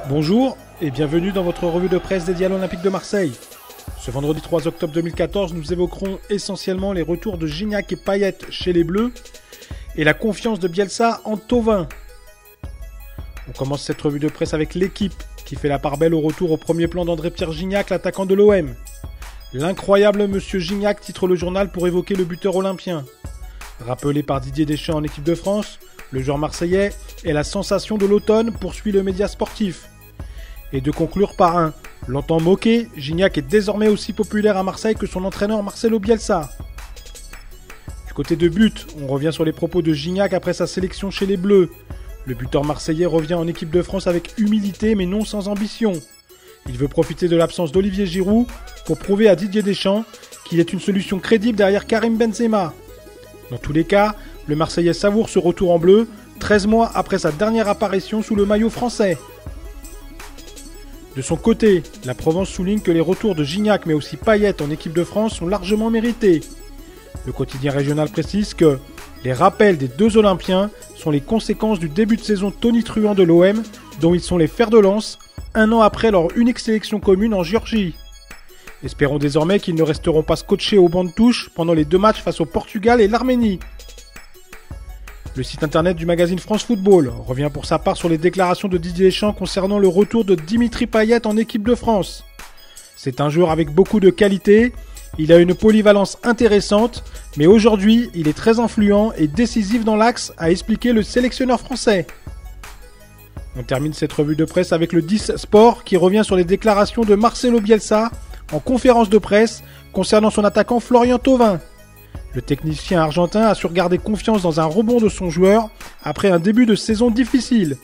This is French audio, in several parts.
Bonjour et bienvenue dans votre revue de presse dédiée à l'Olympique de Marseille. Ce vendredi 3 octobre 2014, nous évoquerons essentiellement les retours de Gignac et Payet chez les Bleus et la confiance de Bielsa en Thauvin. On commence cette revue de presse avec l'équipe qui fait la part belle au retour au premier plan d'André-Pierre Gignac, l'attaquant de l'OM. L'incroyable Monsieur Gignac titre le journal pour évoquer le buteur olympien. Rappelé par Didier Deschamps en équipe de France, le joueur marseillais est la sensation de l'automne, poursuit le média sportif. Et de conclure par un « Longtemps moqué, Gignac est désormais aussi populaire à Marseille que son entraîneur Marcelo Bielsa ». Du côté de but, on revient sur les propos de Gignac après sa sélection chez les Bleus. Le buteur marseillais revient en équipe de France avec humilité mais non sans ambition. Il veut profiter de l'absence d'Olivier Giroud pour prouver à Didier Deschamps qu'il est une solution crédible derrière Karim Benzema. Dans tous les cas, le Marseillais savoure ce retour en bleu, 13 mois après sa dernière apparition sous le maillot français. De son côté, la Provence souligne que les retours de Gignac mais aussi Payet en équipe de France sont largement mérités. Le quotidien régional précise que les rappels des deux Olympiens sont les conséquences du début de saison tonitruant de l'OM, dont ils sont les fers de lance, un an après leur unique sélection commune en Géorgie. Espérons désormais qu'ils ne resteront pas scotchés au banc de touche pendant les deux matchs face au Portugal et l'Arménie. Le site internet du magazine France Football revient pour sa part sur les déclarations de Didier Deschamps concernant le retour de Dimitri Payet en équipe de France. C'est un joueur avec beaucoup de qualité, il a une polyvalence intéressante, mais aujourd'hui il est très influent et décisif dans l'axe, a expliqué le sélectionneur français. On termine cette revue de presse avec le 10 Sport qui revient sur les déclarations de Marcelo Bielsa en conférence de presse concernant son attaquant Florian Thauvin. Le technicien argentin a su garder confiance dans un rebond de son joueur après un début de saison difficile.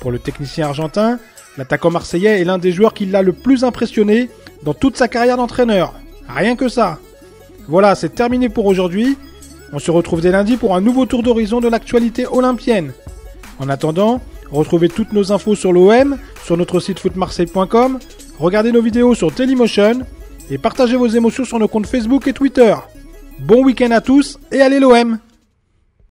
Pour le technicien argentin, l'attaquant marseillais est l'un des joueurs qui l'a le plus impressionné dans toute sa carrière d'entraîneur. Rien que ça. Voilà, c'est terminé pour aujourd'hui. On se retrouve dès lundi pour un nouveau tour d'horizon de l'actualité olympienne. En attendant, retrouvez toutes nos infos sur l'OM, sur notre site footmarseille.com, regardez nos vidéos sur Dailymotion et partagez vos émotions sur nos comptes Facebook et Twitter. Bon week-end à tous et allez l'OM!